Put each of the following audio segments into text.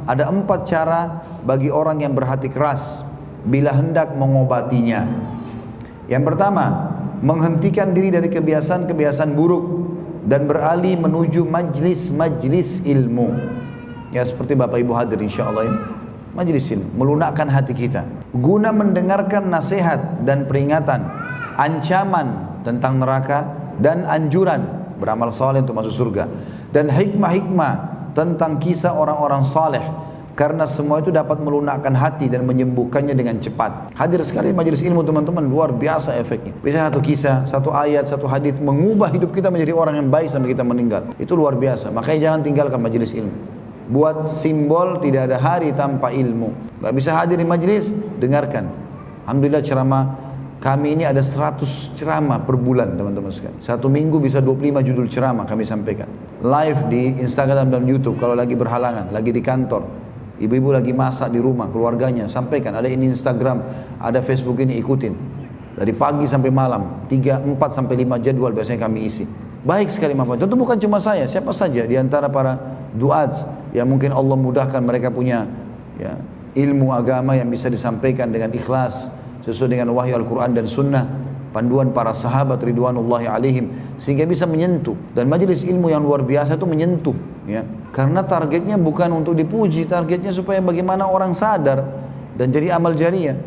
ada 4 cara bagi orang yang berhati keras bila hendak mengobatinya. Yang pertama, menghentikan diri dari kebiasaan-kebiasaan buruk dan beralih menuju majlis-majlis ilmu. Ya, seperti Bapak Ibu hadir insyaallah ini, majlis ilmu, melunakkan hati kita guna mendengarkan nasihat dan peringatan, ancaman tentang neraka dan anjuran beramal saleh untuk masuk surga, dan hikmah-hikmah tentang kisah orang-orang saleh, karena semua itu dapat melunakkan hati dan menyembuhkannya dengan cepat. Hadir sekali majelis ilmu teman-teman, luar biasa efeknya. Bisa satu kisah, satu ayat, satu hadis mengubah hidup kita menjadi orang yang baik sampai kita meninggal. Itu luar biasa. Makanya jangan tinggalkan majelis ilmu. Buat simbol tidak ada hari tanpa ilmu. Gak bisa hadir di majelis, dengarkan. Alhamdulillah ceramah kami ini ada 100 ceramah per bulan teman-teman sekalian. Satu minggu bisa 25 judul ceramah kami sampaikan. Live di Instagram dan YouTube kalau lagi berhalangan, lagi di kantor. Ibu-ibu lagi masak di rumah, keluarganya, sampaikan. Ada ini Instagram, ada Facebook, ini ikutin. Dari pagi sampai malam, 3, 4 sampai 5 jadwal biasanya kami isi. Baik sekali manfaat. Tentu bukan cuma saya, siapa saja di antara para duat yang mungkin Allah mudahkan mereka punya ya, ilmu agama yang bisa disampaikan dengan ikhlas sesuai dengan wahyu Al-Quran dan Sunnah, panduan para sahabat ridwanullahi alaihim, sehingga bisa menyentuh. Dan majelis ilmu yang luar biasa itu menyentuh, ya, karena targetnya bukan untuk dipuji, targetnya supaya bagaimana orang sadar dan jadi amal jariah.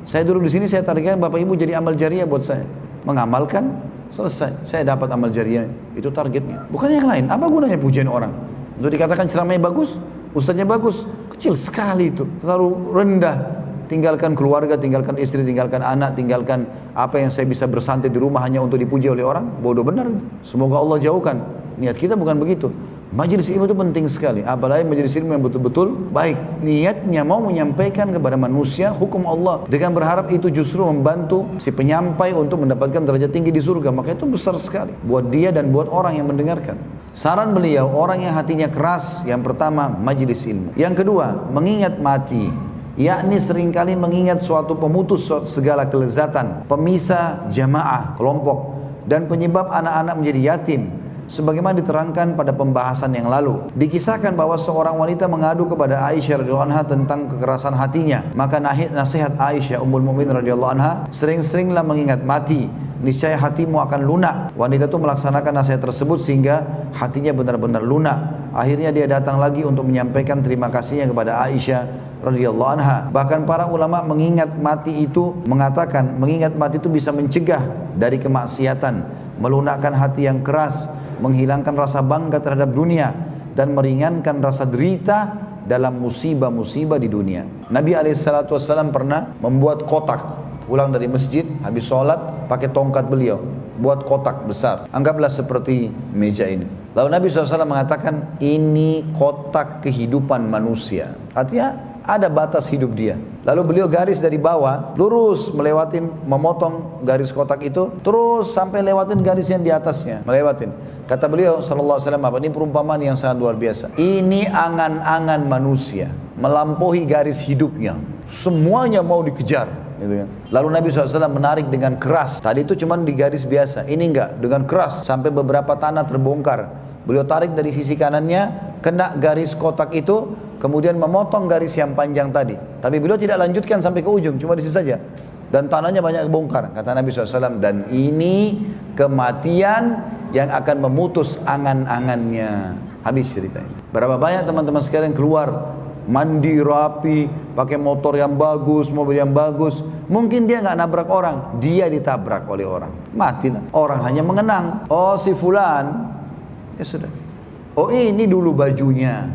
Saya duduk di sini, saya targetkan Bapak Ibu jadi amal jariah buat saya, mengamalkan, selesai, saya dapat amal jariah, itu targetnya, bukan yang lain. Apa gunanya pujian orang? Untuk dikatakan ceramahnya bagus, ustaznya bagus, kecil sekali itu, terlalu rendah. Tinggalkan keluarga, tinggalkan istri, tinggalkan anak, tinggalkan apa yang saya bisa bersantai di rumah hanya untuk dipuji oleh orang. Bodoh benar. Semoga Allah jauhkan. Niat kita bukan begitu. Majelis ilmu itu penting sekali. Apalagi majelis ilmu yang betul-betul baik. Niatnya mau menyampaikan kepada manusia hukum Allah, dengan berharap itu justru membantu si penyampai untuk mendapatkan derajat tinggi di surga. Maka itu besar sekali buat dia dan buat orang yang mendengarkan. Saran beliau, orang yang hatinya keras, yang pertama majelis ilmu. Yang kedua, mengingat mati, yakni seringkali mengingat suatu pemutus segala kelezatan, pemisah jamaah, kelompok, dan penyebab anak-anak menjadi yatim, sebagaimana diterangkan pada pembahasan yang lalu. Dikisahkan bahwa seorang wanita mengadu kepada Aisyah radhiyallahu anha tentang kekerasan hatinya. Maka nasihat Aisyah Ummul Mukminin radhiyallahu anha, sering-seringlah mengingat mati, niscaya hatimu akan lunak. Wanita itu melaksanakan nasihat tersebut sehingga hatinya benar-benar lunak. Akhirnya dia datang lagi untuk menyampaikan terima kasihnya kepada Aisyah radhiyallahu anha. Bahkan para ulama mengingat mati itu mengatakan, mengingat mati itu bisa mencegah dari kemaksiatan, melunakkan hati yang keras, menghilangkan rasa bangga terhadap dunia, dan meringankan rasa derita dalam musibah-musibah di dunia. Nabi SAW pernah membuat kotak, pulang dari masjid, habis sholat, pakai tongkat beliau, buat kotak besar, anggaplah seperti meja ini. Lalu Nabi SAW mengatakan, ini kotak kehidupan manusia. Artinya ada batas hidup dia. Lalu beliau garis dari bawah, lurus memotong garis kotak itu, terus sampai lewatin garis yang di atasnya, melewatin. Kata beliau SAW, apa ini perumpamaan yang sangat luar biasa. Ini angan-angan manusia, melampaui garis hidupnya. Semuanya mau dikejar. Gitu kan. Lalu Nabi SAW menarik dengan keras. Tadi itu cuma di garis biasa, ini enggak, dengan keras sampai beberapa tanah terbongkar. Beliau tarik dari sisi kanannya, kena garis kotak itu, kemudian memotong garis yang panjang tadi. Tapi beliau tidak lanjutkan sampai ke ujung, cuma di sini saja. Dan tanahnya banyak bongkar. Kata Nabi SAW, dan ini kematian yang akan memutus angan-angannya. Habis ceritanya. Berapa banyak teman-teman sekalian keluar mandi rapi, pakai motor yang bagus, mobil yang bagus. Mungkin dia nggak nabrak orang, dia ditabrak oleh orang. Matilah. Orang hanya mengenang. Oh si fulan, ya sudah. Oh ini dulu bajunya.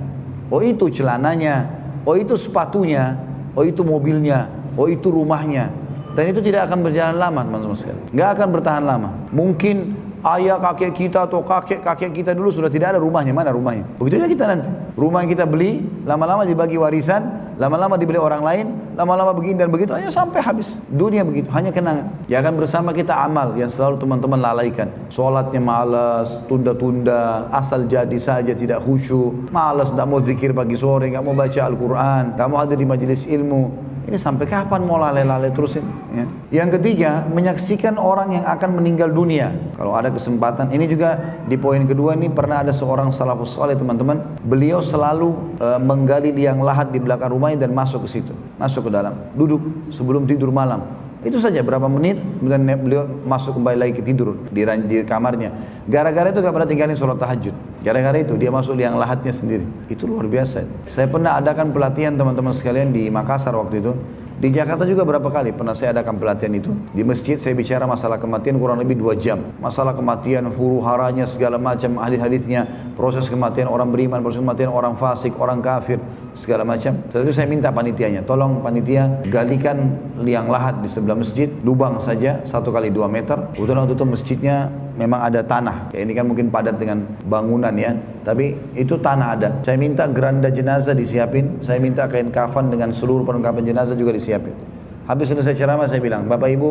Oh itu celananya. Oh itu sepatunya. Oh itu mobilnya. Oh itu rumahnya. Dan itu tidak akan berjalan lama teman-teman sekalian. Nggak akan bertahan lama. Mungkin ayah kakek kita atau kakek kita dulu sudah tidak ada rumahnya. Mana rumahnya? Begitu aja kita nanti. Rumah yang kita beli, lama-lama dibagi warisan, lama-lama dibeli orang lain, lama-lama begini dan begitu, ayo sampai habis. Dunia begitu, hanya kenangan. Ya kan bersama kita amal yang selalu teman-teman lalaikan. Sholatnya malas, tunda-tunda, asal jadi saja, tidak khusyuk, malas, tidak mau zikir pagi sore, nggak mau baca Al-Quran, nggak mau hadir di majelis ilmu. Ini sampai kapan mau lalai-lalai terusin? Ya. Yang ketiga, menyaksikan orang yang akan meninggal dunia. Kalau ada kesempatan, ini juga di poin kedua ini pernah ada seorang salafus saleh teman-teman. Beliau selalu menggali liang lahat di belakang rumahnya dan masuk ke situ, masuk ke dalam, duduk sebelum tidur malam. Itu saja berapa menit, kemudian beliau masuk kembali lagi ke tidur di kamarnya. Gara-gara itu gak pernah tinggalin sholat tahajud. Gara-gara itu dia masuk liang lahatnya sendiri. Itu luar biasa. Saya pernah adakan pelatihan teman-teman sekalian di Makassar waktu itu. Di Jakarta juga berapa kali pernah saya adakan pelatihan itu. Di masjid saya bicara masalah kematian kurang lebih 2 jam. Masalah kematian, huru haranya, segala macam hadis-hadisnya, proses kematian orang beriman, proses kematian orang fasik, orang kafir, segala macam. Setelah itu saya minta panitianya, tolong panitia galikan liang lahat di sebelah masjid, lubang saja 1 kali 2 meter. Kebetulan waktu itu masjidnya memang ada tanah. Kayak ini kan mungkin padat dengan bangunan ya, tapi itu tanah ada. Saya minta geranda jenazah disiapin, saya minta kain kafan dengan seluruh perlengkapan jenazah juga disiapin. Habis selesai ceramah saya bilang, Bapak Ibu,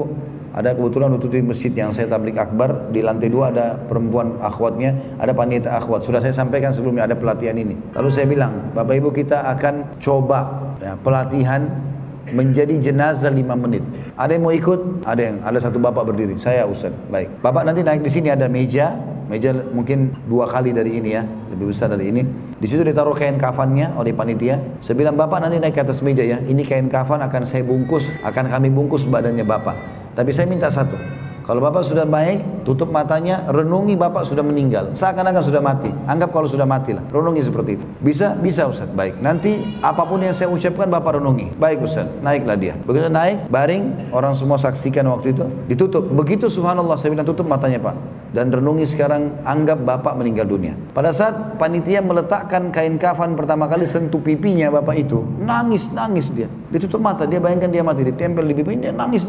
ada kebetulan waktu itu di masjid yang saya tablik akbar, di lantai 2 ada perempuan akhwatnya, ada panitia akhwat. Sudah saya sampaikan sebelumnya ada pelatihan ini. Lalu saya bilang, Bapak Ibu kita akan coba ya, pelatihan menjadi jenazah 5 menit. Ada yang mau ikut? Ada satu bapak berdiri. Saya Ustaz. Baik. Bapak nanti naik di sini ada meja mungkin 2 kali dari ini ya, lebih besar dari ini. Di situ ditaruh kain kafannya oleh panitia. Saya bilang Bapak nanti naik ke atas meja ya. Ini kain kafan akan kami bungkus badannya Bapak. Tapi saya minta satu. Kalau Bapak sudah baik, tutup matanya, renungi Bapak sudah meninggal. Seakan-akan sudah mati. Anggap kalau sudah mati lah. Renungi seperti itu. Bisa? Bisa Ustaz. Baik. Nanti apapun yang saya ucapkan Bapak renungi. Baik Ustaz. Naiklah dia. Begitu naik, baring. Orang semua saksikan waktu itu. Ditutup. Begitu subhanallah saya bilang tutup matanya Pak. Dan renungi sekarang, anggap Bapak meninggal dunia. Pada saat panitia meletakkan kain kafan pertama kali sentuh pipinya Bapak itu, nangis dia. Ditutup mata, dia bayangkan dia mati, ditempel di pipinya, dia nangis.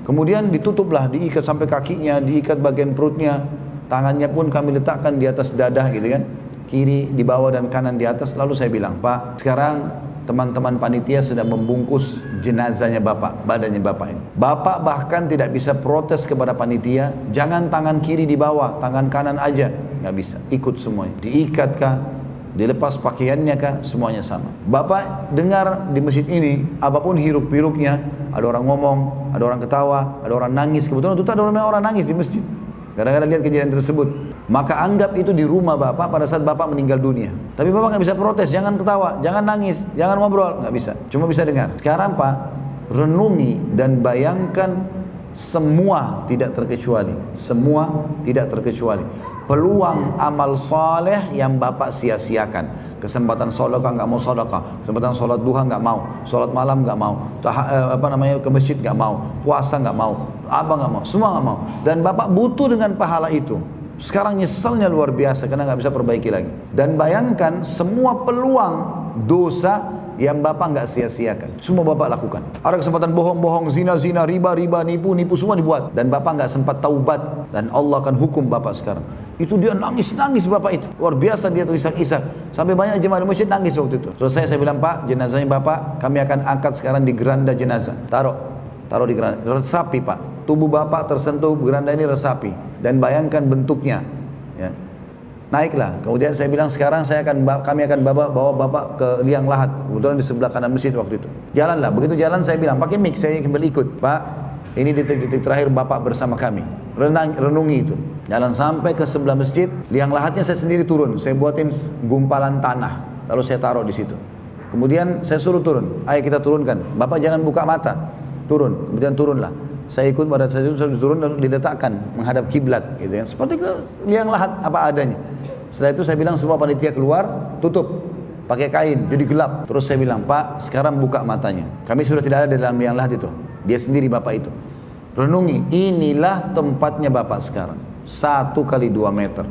Kemudian ditutuplah, diikat sampai kakinya, diikat bagian perutnya, tangannya pun kami letakkan di atas dada gitu kan, kiri di bawah dan kanan di atas. Lalu saya bilang, Pak, sekarang teman-teman panitia sedang membungkus jenazahnya Bapak, badannya Bapak ini. Bapak bahkan tidak bisa protes kepada panitia, jangan tangan kiri di bawah, tangan kanan aja. Nggak bisa, ikut semuanya. Diikat kah, dilepas pakaiannya kah, semuanya sama. Bapak dengar di masjid ini, apapun hiruk-piruknya, ada orang ngomong, ada orang ketawa, ada orang nangis. Kebetulan itu ada orang nangis di masjid. Gara-gara lihat kejadian tersebut. Maka anggap itu di rumah Bapak pada saat Bapak meninggal dunia. Tapi Bapak nggak bisa protes, jangan ketawa, jangan nangis, jangan ngobrol, nggak bisa. Cuma bisa dengar. Sekarang Pak, renungi dan bayangkan semua tidak terkecuali. Semua tidak terkecuali. Peluang amal saleh yang Bapak sia-siakan. Kesempatan sedekah nggak mau sedekah, kesempatan sholat duha nggak mau, sholat malam nggak mau, ke masjid nggak mau, puasa nggak mau, nggak mau, semua nggak mau. Dan Bapak butuh dengan pahala itu. Sekarang nyeselnya luar biasa karena nggak bisa perbaiki lagi. Dan bayangkan semua peluang dosa yang Bapak nggak sia-siakan, semua Bapak lakukan. Ada kesempatan bohong-bohong, zina, riba, nipu semua dibuat. Dan Bapak nggak sempat taubat dan Allah akan hukum Bapak sekarang. Itu dia nangis Bapak itu, luar biasa dia terisak-isak. Sampai banyak jemaah di masjid nangis waktu itu. Selesai saya bilang, Pak, jenazahnya Bapak kami akan angkat sekarang di geranda jenazah. Taruh di geranda, resapi Pak. Tubuh Bapak tersentuh geranda ini resapi dan bayangkan bentuknya ya. Naiklah, kemudian saya bilang sekarang kami akan bawa Bapak ke liang lahat, kebetulan di sebelah kanan masjid waktu itu. Jalanlah, begitu jalan saya bilang pakai mic, saya kembali ikut. Pak, ini detik-detik terakhir Bapak bersama kami. Renungi itu. Jalan sampai ke sebelah masjid, liang lahatnya saya sendiri turun. Saya buatin gumpalan tanah, lalu saya taruh di situ. Kemudian saya suruh turun. Ayo kita turunkan. Bapak jangan buka mata. Turun, kemudian turunlah. Saya ikut pada saat itu saya turun lalu diletakkan menghadap kiblat gitu ya. Seperti ke liang lahat apa adanya. Setelah itu saya bilang semua panitia keluar, tutup pakai kain jadi gelap. Terus saya bilang, Pak, sekarang buka matanya. Kami sudah tidak ada di dalam liang lahat itu. Dia sendiri Bapak itu. Renungi, inilah tempatnya Bapak sekarang. 1 kali 2 meter.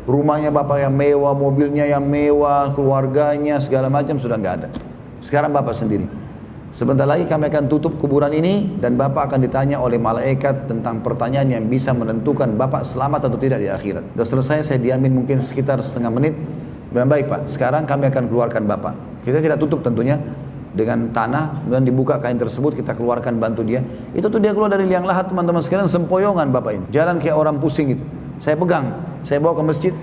Rumahnya Bapak yang mewah, mobilnya yang mewah, keluarganya segala macam sudah nggak ada. Sekarang Bapak sendiri. Sebentar lagi kami akan tutup kuburan ini dan Bapak akan ditanya oleh malaikat tentang pertanyaan yang bisa menentukan Bapak selamat atau tidak di akhirat. Sudah selesai, saya diamin mungkin sekitar setengah menit. Bilang, baik Pak, sekarang kami akan keluarkan Bapak. Kita tidak tutup tentunya dengan tanah, kemudian dibuka kain tersebut, kita keluarkan bantu dia. Itu tuh dia keluar dari liang lahat teman-teman sekalian, sempoyongan Bapak ini. Jalan kayak orang pusing gitu. Saya pegang, saya bawa ke masjid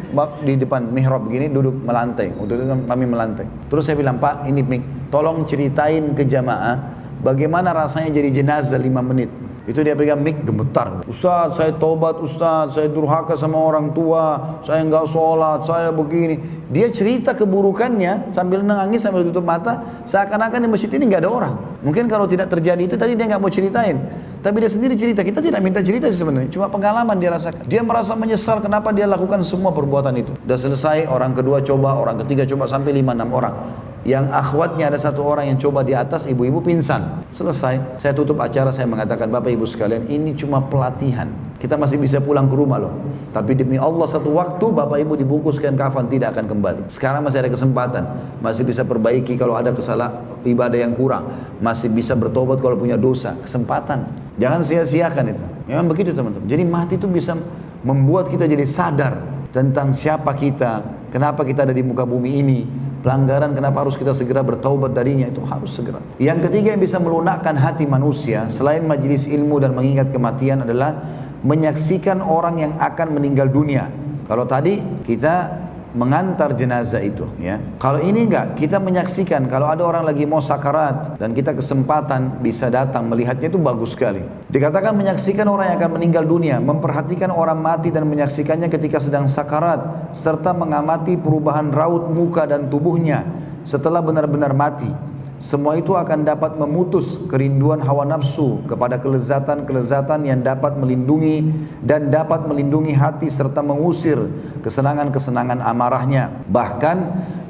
di depan mihrab begini, duduk melantai. Untuk itu kami melantai. Terus saya bilang, Pak, ini mik, tolong ceritain ke jamaah bagaimana rasanya jadi jenazah 5 menit. Itu dia pegang mic gemetar. Ustaz, saya tobat Ustaz, saya durhaka sama orang tua, saya nggak sholat, saya begini. Dia cerita keburukannya sambil nangis, sambil tutup mata, seakan-akan di masjid ini nggak ada orang. Mungkin kalau tidak terjadi itu tadi dia nggak mau ceritain. Tapi dia sendiri cerita, kita tidak minta cerita sih sebenarnya, cuma pengalaman dia rasakan. Dia merasa menyesal kenapa dia lakukan semua perbuatan itu. Sudah selesai, orang kedua coba, orang ketiga coba, sampai 5-6 orang. Yang akhwatnya ada 1 orang yang coba di atas, ibu-ibu pingsan. Selesai, saya tutup acara, saya mengatakan, Bapak Ibu sekalian, ini cuma pelatihan. Kita masih bisa pulang ke rumah loh. Tapi demi Allah satu waktu Bapak Ibu dibungkuskan kafan tidak akan kembali. Sekarang masih ada kesempatan, masih bisa perbaiki kalau ada kesalahan ibadah yang kurang, masih bisa bertobat kalau punya dosa. Kesempatan, jangan sia-siakan itu. Memang begitu teman-teman. Jadi mati itu bisa membuat kita jadi sadar tentang siapa kita, kenapa kita ada di muka bumi ini, pelanggaran kenapa harus kita segera bertaubat darinya, itu harus segera. Yang ketiga yang bisa melunakkan hati manusia selain majelis ilmu dan mengingat kematian adalah menyaksikan orang yang akan meninggal dunia. Kalau tadi kita mengantar jenazah itu, ya. Kalau ini enggak, kita menyaksikan kalau ada orang lagi mau sakarat dan kita kesempatan bisa datang melihatnya, itu bagus sekali. Dikatakan menyaksikan orang yang akan meninggal dunia, memperhatikan orang mati dan menyaksikannya ketika sedang sakarat, serta mengamati perubahan raut muka dan tubuhnya setelah benar-benar mati. Semua itu akan dapat memutus kerinduan hawa nafsu kepada kelezatan-kelezatan yang dapat melindungi dan dapat melindungi hati serta mengusir kesenangan-kesenangan amarahnya. Bahkan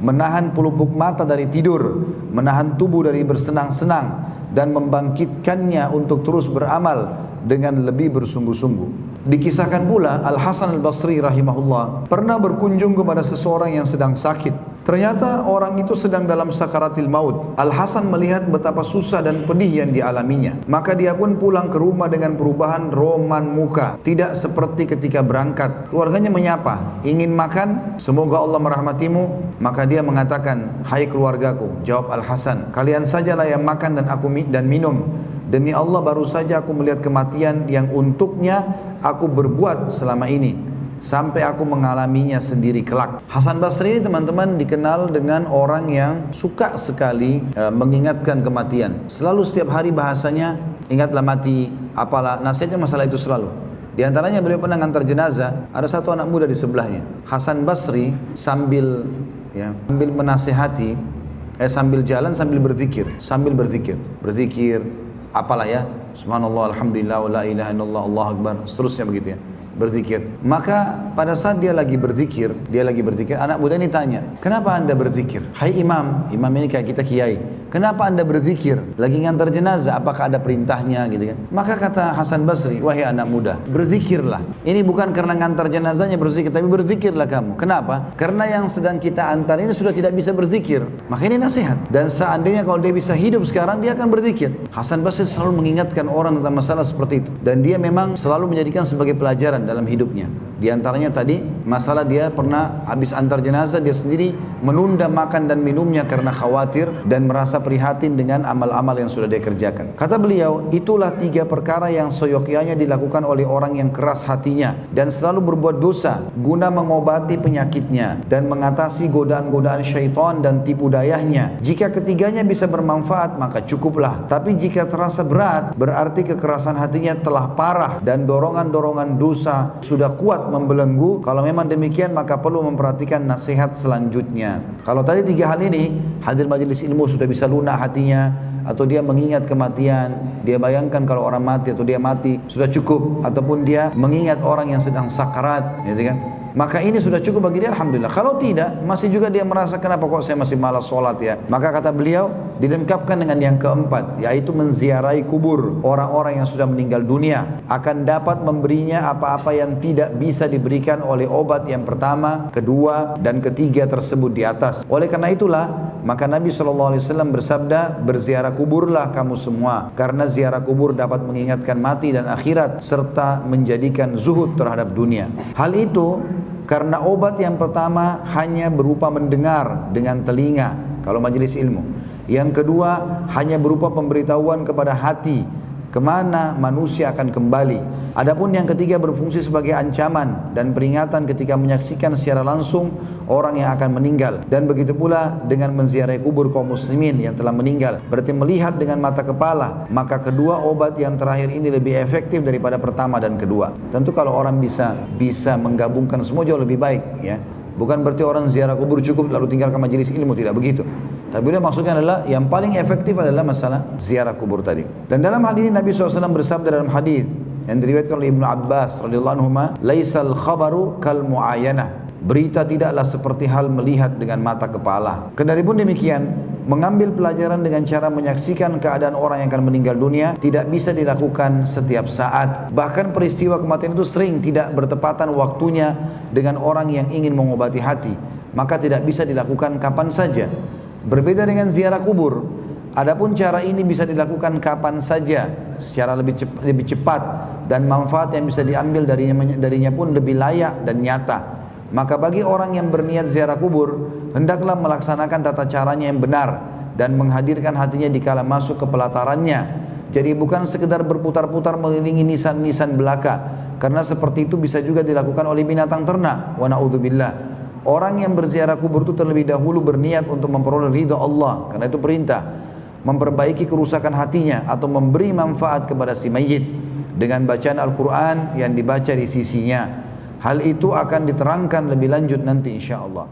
menahan pelupuk mata dari tidur, menahan tubuh dari bersenang-senang dan membangkitkannya untuk terus beramal dengan lebih bersungguh-sungguh. Dikisahkan pula Al-Hasan Al-Basri rahimahullah pernah berkunjung kepada seseorang yang sedang sakit. Ternyata orang itu sedang dalam sakaratil maut. Al-Hasan melihat betapa susah dan pedih yang dialaminya. Maka dia pun pulang ke rumah dengan perubahan roman muka, tidak seperti ketika berangkat. Keluarganya menyapa, ingin makan, semoga Allah merahmatimu. Maka dia mengatakan, hai keluargaku, jawab Al-Hasan, kalian sajalah yang makan dan minum. Demi Allah baru saja aku melihat kematian yang untuknya aku berbuat selama ini, sampai aku mengalaminya sendiri kelak. Hasan Basri ini teman-teman dikenal dengan orang yang suka sekali mengingatkan kematian. Selalu setiap hari bahasanya, ingatlah mati, apalah, nasihatnya masalah itu selalu. Di antaranya beliau pernah ngantar jenazah, ada satu anak muda di sebelahnya. Hasan Basri sambil menasihati, sambil jalan sambil berzikir, berzikir apalah ya, subhanallah, alhamdulillah, wa la ilaha illallah, Allahu akbar, seterusnya begitu ya, berzikir. Maka pada saat dia lagi berzikir, anak muda ini tanya, kenapa anda berzikir? Hai imam ini kayak kita kiai, kenapa anda berzikir? Lagi ngantar jenazah, apakah ada perintahnya gitu kan? Maka kata Hasan Basri, wahai anak muda, berzikirlah. Ini bukan karena ngantar jenazahnya berzikir, tapi berzikirlah kamu. Kenapa? Karena yang sedang kita antar ini sudah tidak bisa berzikir. Maka ini nasihat. Dan seandainya kalau dia bisa hidup sekarang, dia akan berzikir. Hasan Basri selalu mengingatkan orang tentang masalah seperti itu. Dan dia memang selalu menjadikan sebagai pelajaran dalam hidupnya. Di antaranya tadi masalah dia pernah habis antar jenazah, dia sendiri menunda makan dan minumnya karena khawatir dan merasa prihatin dengan amal-amal yang sudah dia kerjakan. Kata beliau, itulah 3 perkara yang seyogyanya dilakukan oleh orang yang keras hatinya dan selalu berbuat dosa guna mengobati penyakitnya dan mengatasi godaan-godaan syaitan dan tipu dayanya. Jika ketiganya bisa bermanfaat maka cukuplah. Tapi jika terasa berat, berarti kekerasan hatinya telah parah dan dorongan-dorongan dosa sudah kuat membelenggu. Kalau memang demikian maka perlu memperhatikan nasihat selanjutnya. Kalau tadi 3 hal ini, hadir majelis ilmu sudah bisa lunak hatinya, atau dia mengingat kematian, dia bayangkan kalau orang mati atau dia mati, sudah cukup. Ataupun dia mengingat orang yang sedang sakarat, gitu kan? Maka ini sudah cukup bagi dia, alhamdulillah. Kalau tidak, masih juga dia merasa kenapa kok saya masih malas sholat ya. Maka kata beliau, dilengkapkan dengan yang keempat, yaitu menziarahi kubur orang-orang yang sudah meninggal dunia. Akan dapat memberinya apa-apa yang tidak bisa diberikan oleh obat yang pertama, kedua, dan ketiga tersebut di atas. Oleh karena itulah, maka Nabi SAW bersabda, berziarah kuburlah kamu semua, karena ziarah kubur dapat mengingatkan mati dan akhirat, serta menjadikan zuhud terhadap dunia. Hal itu karena obat yang pertama hanya berupa mendengar dengan telinga kalau majelis ilmu. Yang kedua hanya berupa pemberitahuan kepada hati kemana manusia akan kembali. Adapun yang ketiga berfungsi sebagai ancaman dan peringatan ketika menyaksikan secara langsung orang yang akan meninggal. Dan begitu pula dengan menziarahi kubur kaum muslimin yang telah meninggal, berarti melihat dengan mata kepala. Maka kedua obat yang terakhir ini lebih efektif daripada pertama dan kedua. Tentu kalau orang bisa menggabungkan semua jauh lebih baik, ya. Bukan berarti orang ziarah kubur cukup lalu tinggalkan majelis ilmu, tidak begitu. Tapi beliau maksudnya adalah yang paling efektif adalah masalah ziarah kubur tadi. Dan dalam hal ini Nabi SAW bersabda dalam hadis yang diriwayatkan oleh Ibnu Abbas radhiyallahu anhu, "Laisal khabaru kal muayyanah." Berita tidaklah seperti hal melihat dengan mata kepala. Kendari pun demikian, mengambil pelajaran dengan cara menyaksikan keadaan orang yang akan meninggal dunia tidak bisa dilakukan setiap saat. Bahkan peristiwa kematian itu sering tidak bertepatan waktunya dengan orang yang ingin mengobati hati. Maka tidak bisa dilakukan kapan saja. Berbeda dengan ziarah kubur. Adapun cara ini bisa dilakukan kapan saja secara lebih cepat dan manfaat yang bisa diambil darinya pun lebih layak dan nyata. Maka bagi orang yang berniat ziarah kubur, hendaklah melaksanakan tata caranya yang benar dan menghadirkan hatinya dikala masuk ke pelatarannya. Jadi bukan sekedar berputar-putar mengelilingi nisan-nisan belaka, karena seperti itu bisa juga dilakukan oleh binatang ternak. Wa na'udzubillah. Orang yang berziarah kubur itu terlebih dahulu berniat untuk memperoleh ridha Allah, karena itu perintah, memperbaiki kerusakan hatinya atau memberi manfaat kepada si mayit dengan bacaan Al-Quran yang dibaca di sisinya. Hal itu akan diterangkan lebih lanjut nanti insya Allah.